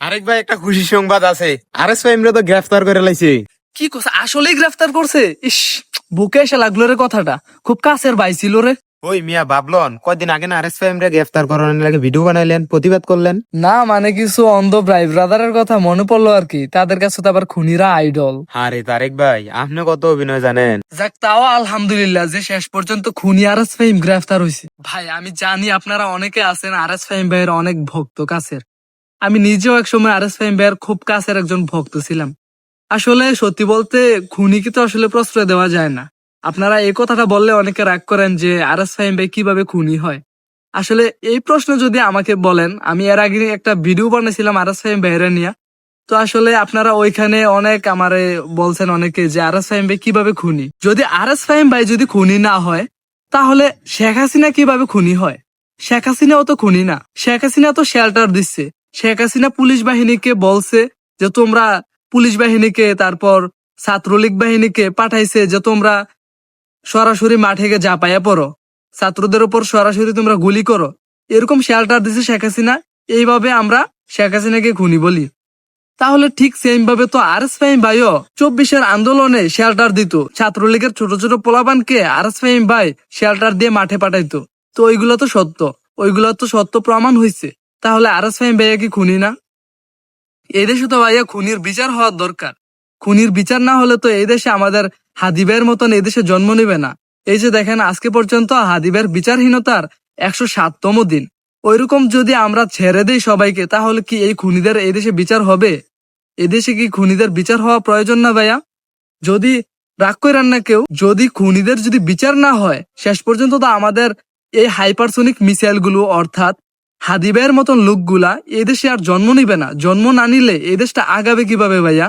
আরেক ভাই একটা খুশি সংবাদ আছে। আরএস ফাহিমরে তো গ্রেফতার করে লাইছে। কি করছে? আসলেই গ্রেফতার করছে? ইস, বুকে এসে লাগলো রে কথাটা। খুব কাছের ভাই ছিল রে। ওই মিয়া ভাবলন কয়দিন আগে না আরএস ফাহিমরে গ্রেফতার করানোর লাগে ভিডিও বানাইলেন, প্রতিবাদ করলেন। না মানে কিছু অন্ধ ভাই ব্রাদারের কথা মনে পড়লো আর কি। তাদের কাছে তো আবার খুনিরা আইডল। আরে তারেক ভাই, আপনি কত অভিনয় জানেন। যাক, তাও আলহামদুলিল্লাহ যে শেষ পর্যন্ত খুনি আরএস ফাহিম গ্রেফতার হয়েছে। ভাই আমি জানি আপনারা অনেকে আছেন আরএস ফাহিম ভাইয়ের অনেক ভক্ত কাছের। আমি নিজেও এক সময় আরএস ফাহিম ভাইয়ের খুব কাছের একজন ভক্ত ছিলাম। আসলে সত্যি বলতে খুনিকে তো আসলে প্রশ্রয় দেওয়া যায় না। আপনারা এই কথাটা বললে অনেকে রাগ করেন যে আরএস ফাহিম ভাই কিভাবে খুনি হয়। আসলে এই প্রশ্ন যদি আমাকে বলেন, আমি এর আগে একটা ভিডিও বানিয়েছিলাম আরএস ফাহিম ভাইয়ের নিয়ে। তো আসলে আপনারা ওইখানে অনেক আমারে বলছেন অনেকে যে আরএস ফাহিম ভাই কিভাবে খুনি। যদি আরএস ফাহিম ভাই যদি খুনি না হয়, তাহলে শেখ হাসিনা কিভাবে খুনি হয়? শেখ হাসিনাও তো খুনি না। শেখ হাসিনা তো শেল্টার দিচ্ছে। শেখ হাসিনা পুলিশ বাহিনীকে বলছে যে তোমরা পুলিশ বাহিনীকে, তারপর ছাত্রলীগ বাহিনীকে পাঠাইছে যে তোমরা সরাসরি মাঠে গিয়ে ঝাঁপাইয়া পড়ো, ছাত্রদের উপর সরাসরি তোমরা গুলি করো। এরকম শেল্টার দিছে শেখ হাসিনা। এইভাবে আমরা শেখ হাসিনাকে খুনি বলি। তাহলে ঠিক সেম ভাবে তো আরএস ফাহিম ভাইও 24-এর আন্দোলনে শেল্টার দিত। ছাত্রলীগের ছোট ছোট পোলাপানকে আরএস ফাহিম ভাই শেল্টার দিয়ে মাঠে পাঠাইতো। তো ওইগুলো তো সত্য, ওইগুলো তো সত্য প্রমাণ হয়েছে। তাহলে আরএস ফাহিম ভাইয়া কি খুনি না? এই দেশে তো ভাইয়া খুনির বিচার হওয়ার দরকার। খুনির বিচার না হলে তো এই দেশে আমাদের হাদিবের মতন এই দেশে জন্ম নিবে না। এই যে দেখেন আজকে পর্যন্ত হাদিবের বিচারহীনতার 107তম দিন। ওইরকম যদি আমরা ছেড়ে দেই সবাইকে, তাহলে কি এই খুনিদের এই দেশে বিচার হবে? এদেশে কি খুনিদের বিচার হওয়া প্রয়োজন না ভাইয়া? যদি রাগ করেন না কেউ, যদি খুনিদের যদি বিচার না হয়, শেষ পর্যন্ত তো আমাদের এই হাইপারসোনিক মিসাইল গুলো অর্থাৎ হাদিবের মতন লোকগুলা এই দেশে আর জন্ম নিবে না। জন্ম না নিলে এই দেশটা আগাবে কিভাবে ভাইয়া?